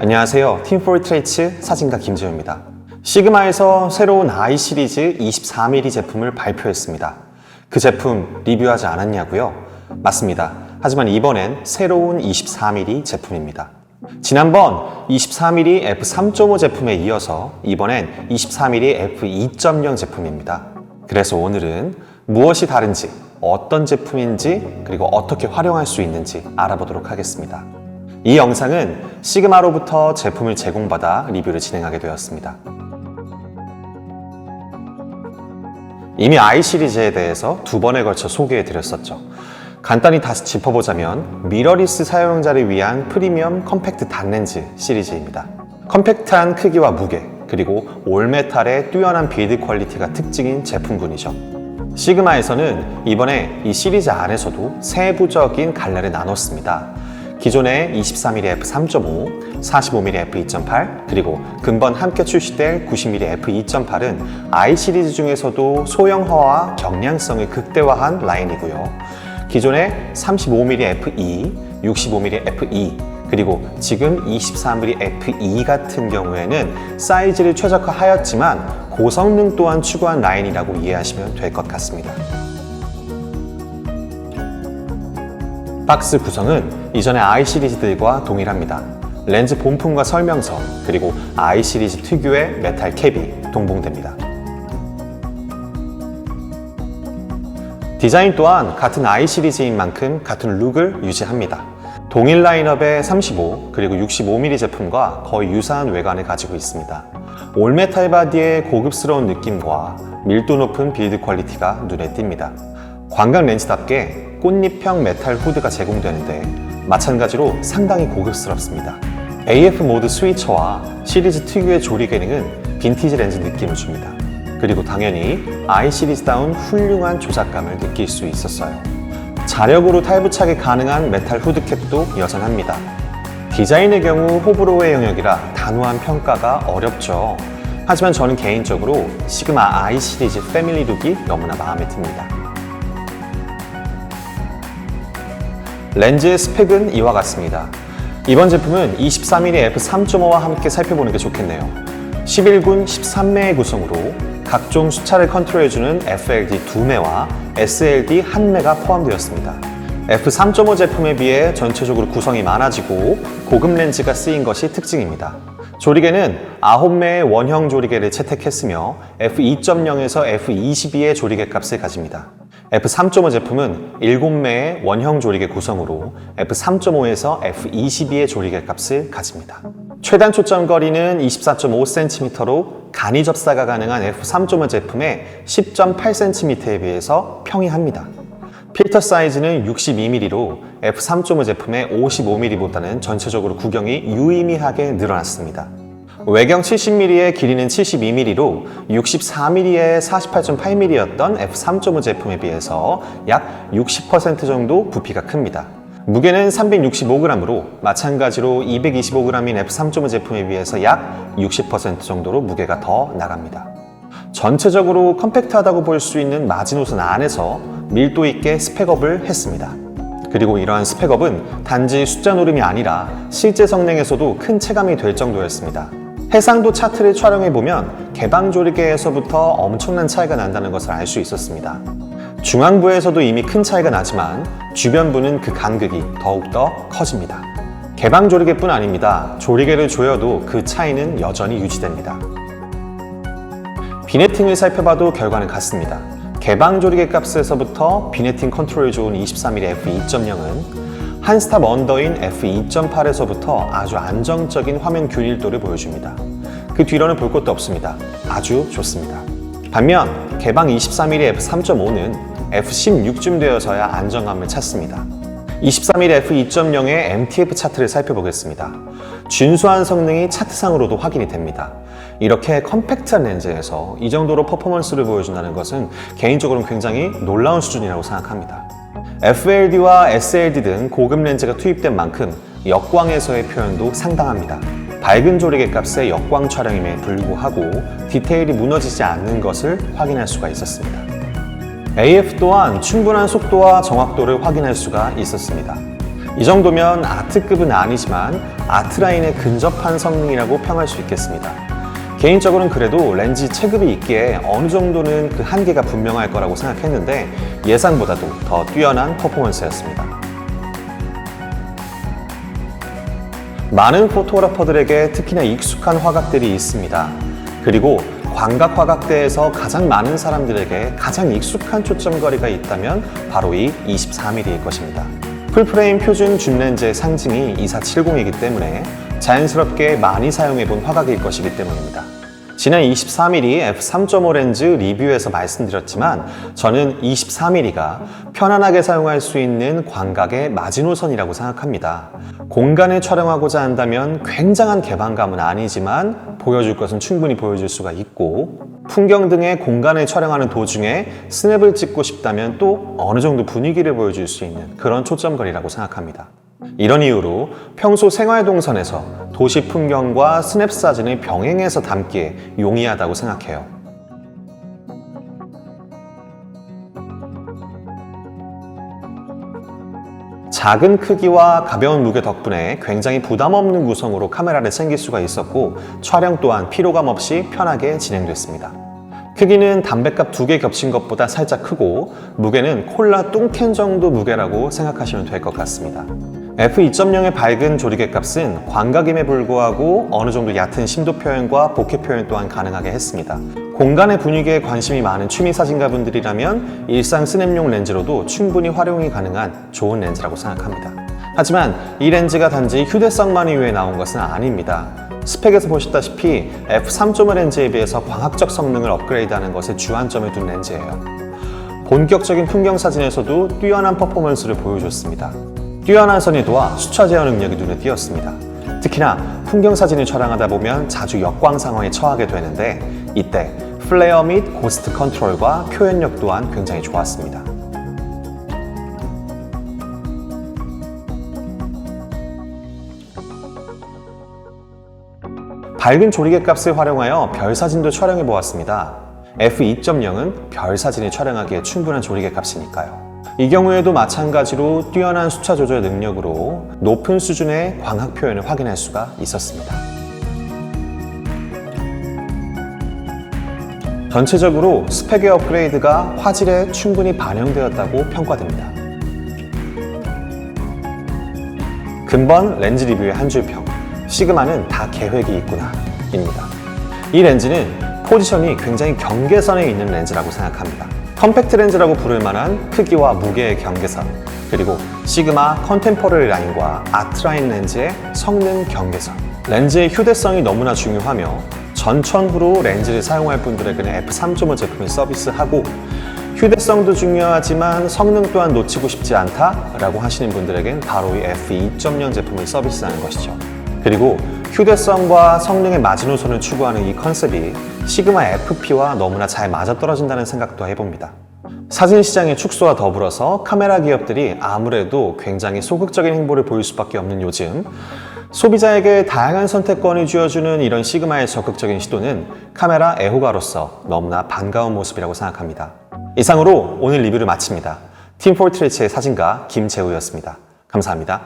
안녕하세요. 팀포트레이츠 사진가 김재호입니다. 시그마에서 새로운 I 시리즈 24mm 제품을 발표했습니다. 그 제품 리뷰하지 않았냐고요? 맞습니다. 하지만 이번엔 새로운 24mm 제품입니다. 지난번 24mm f3.5 제품에 이어서 이번엔 24mm f2.0 제품입니다. 그래서 오늘은 무엇이 다른지, 어떤 제품인지, 그리고 어떻게 활용할 수 있는지 알아보도록 하겠습니다. 이 영상은 시그마로부터 제품을 제공받아 리뷰를 진행하게 되었습니다. 이미 I 시리즈에 대해서 두 번에 걸쳐 소개해 드렸었죠. 간단히 다시 짚어보자면 미러리스 사용자를 위한 프리미엄 컴팩트 단렌즈 시리즈입니다. 컴팩트한 크기와 무게, 그리고 올메탈의 뛰어난 빌드 퀄리티가 특징인 제품군이죠. 시그마에서는 이번에 이 시리즈 안에서도 세부적인 갈래를 나눴습니다. 기존의 23mm f3.5, 45mm f2.8, 그리고 금번 함께 출시될 90mm f2.8은 I 시리즈 중에서도 소형화와 경량성을 극대화한 라인이고요. 기존의 35mm f2, 65mm f2, 그리고 지금 24mm f2 같은 경우에는 사이즈를 최적화하였지만 고성능 또한 추구한 라인이라고 이해하시면 될 것 같습니다. 박스 구성은 이전의 I 시리즈들과 동일합니다. 렌즈 본품과 설명서, 그리고 I 시리즈 특유의 메탈 캡이 동봉됩니다. 디자인 또한 같은 I 시리즈인 만큼 같은 룩을 유지합니다. 동일 라인업의 35, 그리고 65mm 제품과 거의 유사한 외관을 가지고 있습니다. 올메탈 바디의 고급스러운 느낌과 밀도 높은 빌드 퀄리티가 눈에 띕니다. 광각 렌즈답게 꽃잎형 메탈 후드가 제공되는데 마찬가지로 상당히 고급스럽습니다. AF 모드 스위처와 시리즈 특유의 조리 기능은 빈티지 렌즈 느낌을 줍니다. 그리고 당연히 I 시리즈다운 훌륭한 조작감을 느낄 수 있었어요. 자력으로 탈부착이 가능한 메탈 후드캡도 여전합니다. 디자인의 경우 호불호의 영역이라 단호한 평가가 어렵죠. 하지만 저는 개인적으로 시그마 I 시리즈 패밀리 룩이 너무나 마음에 듭니다. 렌즈의 스펙은 이와 같습니다. 이번 제품은 23mm f3.5와 함께 살펴보는 게 좋겠네요. 11군 13매의 구성으로 각종 수차를 컨트롤해주는 FLD 2매와 SLD 1매가 포함되었습니다. f3.5 제품에 비해 전체적으로 구성이 많아지고 고급 렌즈가 쓰인 것이 특징입니다. 조리개는 9매의 원형 조리개를 채택했으며 f2.0에서 f22의 조리개 값을 가집니다. f3.5 제품은 7매의 원형 조리개 구성으로 f3.5에서 f22의 조리개 값을 가집니다. 최단 초점 거리는 24.5cm로 간이 접사가 가능한 f3.5 제품의 10.8cm에 비해서 평이합니다. 필터 사이즈는 62mm로 f3.5 제품의 55mm보다는 전체적으로 구경이 유의미하게 늘어났습니다. 외경 70mm의 길이는 72mm로 64mm의 48.8mm였던 f3.5 제품에 비해서 약 60% 정도 부피가 큽니다. 무게는 365g으로 마찬가지로 225g인 f3.5 제품에 비해서 약 60% 정도로 무게가 더 나갑니다. 전체적으로 컴팩트하다고 볼 수 있는 마지노선 안에서 밀도 있게 스펙업을 했습니다. 그리고 이러한 스펙업은 단지 숫자 노름이 아니라 실제 성능에서도 큰 체감이 될 정도였습니다. 해상도 차트를 촬영해보면 개방 조리개에서부터 엄청난 차이가 난다는 것을 알 수 있었습니다. 중앙부에서도 이미 큰 차이가 나지만 주변부는 그 간극이 더욱더 커집니다. 개방 조리개뿐 아닙니다. 조리개를 조여도 그 차이는 여전히 유지됩니다. 비네팅을 살펴봐도 결과는 같습니다. 개방 조리개 값에서부터 비네팅 컨트롤이 좋은 23mm f2.0은 한스탑 언더인 f2.8에서부터 아주 안정적인 화면 균일도를 보여줍니다. 그 뒤로는 볼 것도 없습니다. 아주 좋습니다. 반면 개방 23mm f3.5는 f16쯤 되어서야 안정감을 찾습니다. 23mm f2.0의 MTF 차트를 살펴보겠습니다. 준수한 성능이 차트상으로도 확인이 됩니다. 이렇게 컴팩트한 렌즈에서 이 정도로 퍼포먼스를 보여준다는 것은 개인적으로는 굉장히 놀라운 수준이라고 생각합니다. FLD와 SLD 등 고급 렌즈가 투입된 만큼 역광에서의 표현도 상당합니다. 밝은 조리개 값의 역광 촬영임에 불구하고 디테일이 무너지지 않는 것을 확인할 수가 있었습니다. AF 또한 충분한 속도와 정확도를 확인할 수가 있었습니다. 이 정도면 아트급은 아니지만 아트라인에 근접한 성능이라고 평할 수 있겠습니다. 개인적으로는 그래도 렌즈 체급이 있기에 어느 정도는 그 한계가 분명할 거라고 생각했는데 예상보다도 더 뛰어난 퍼포먼스였습니다. 많은 포토그래퍼들에게 특히나 익숙한 화각들이 있습니다. 그리고 광각 화각대에서 가장 많은 사람들에게 가장 익숙한 초점거리가 있다면 바로 이 24mm일 것입니다. 풀프레임 표준 줌 렌즈의 상징이 2470이기 때문에 자연스럽게 많이 사용해본 화각일 것이기 때문입니다. 지난 24mm f3.5 렌즈 리뷰에서 말씀드렸지만 저는 24mm가 편안하게 사용할 수 있는 광각의 마지노선이라고 생각합니다. 공간을 촬영하고자 한다면 굉장한 개방감은 아니지만 보여줄 것은 충분히 보여줄 수가 있고 풍경 등의 공간을 촬영하는 도중에 스냅을 찍고 싶다면 또 어느 정도 분위기를 보여줄 수 있는 그런 초점거리라고 생각합니다. 이런 이유로 평소 생활동선에서 도시 풍경과 스냅 사진을 병행해서 담기에 용이하다고 생각해요. 작은 크기와 가벼운 무게 덕분에 굉장히 부담 없는 구성으로 카메라를 챙길 수가 있었고 촬영 또한 피로감 없이 편하게 진행됐습니다. 크기는 담뱃갑 2개 겹친 것보다 살짝 크고 무게는 콜라 뚱캔 정도 무게라고 생각하시면 될 것 같습니다. f2.0의 밝은 조리개 값은 광각임에 불구하고 어느 정도 얕은 심도 표현과 보케 표현 또한 가능하게 했습니다. 공간의 분위기에 관심이 많은 취미 사진가분들이라면 일상 스냅용 렌즈로도 충분히 활용이 가능한 좋은 렌즈라고 생각합니다. 하지만 이 렌즈가 단지 휴대성만을 위해 나온 것은 아닙니다. 스펙에서 보셨다시피 f3.5 렌즈에 비해서 광학적 성능을 업그레이드하는 것에 주안점을 둔 렌즈예요. 본격적인 풍경 사진에서도 뛰어난 퍼포먼스를 보여줬습니다. 뛰어난 선의도와 수차 제어 능력이 눈에 띄었습니다. 특히나 풍경 사진을 촬영하다 보면 자주 역광 상황에 처하게 되는데 이때 플레어 및 고스트 컨트롤과 표현력 또한 굉장히 좋았습니다. 밝은 조리개 값을 활용하여 별 사진도 촬영해 보았습니다. f2.0은 별 사진을 촬영하기에 충분한 조리개 값이니까요. 이 경우에도 마찬가지로 뛰어난 수차 조절 능력으로 높은 수준의 광학 표현을 확인할 수가 있었습니다. 전체적으로 스펙의 업그레이드가 화질에 충분히 반영되었다고 평가됩니다. 근본 렌즈 리뷰의 한 줄 평. 시그마는 다 계획이 있구나 입니다. 이 렌즈는 포지션이 굉장히 경계선에 있는 렌즈라고 생각합니다. 컴팩트 렌즈라고 부를 만한 크기와 무게의 경계선, 그리고 시그마 컨템포러리 라인과 아트라인 렌즈의 성능 경계선. 렌즈의 휴대성이 너무나 중요하며 전천후로 렌즈를 사용할 분들에게는 f3.5 제품을 서비스하고 휴대성도 중요하지만 성능 또한 놓치고 싶지 않다라고 하시는 분들에겐 바로 이 f2.0 제품을 서비스하는 것이죠. 그리고 휴대성과 성능의 마지노선을 추구하는 이 컨셉이 시그마 FP와 너무나 잘 맞아떨어진다는 생각도 해봅니다. 사진 시장의 축소와 더불어서 카메라 기업들이 아무래도 굉장히 소극적인 행보를 보일 수밖에 없는 요즘, 소비자에게 다양한 선택권을 쥐어주는 이런 시그마의 적극적인 시도는 카메라 애호가로서 너무나 반가운 모습이라고 생각합니다. 이상으로 오늘 리뷰를 마칩니다. 팀 포트레이츠의 사진가 김재우였습니다. 감사합니다.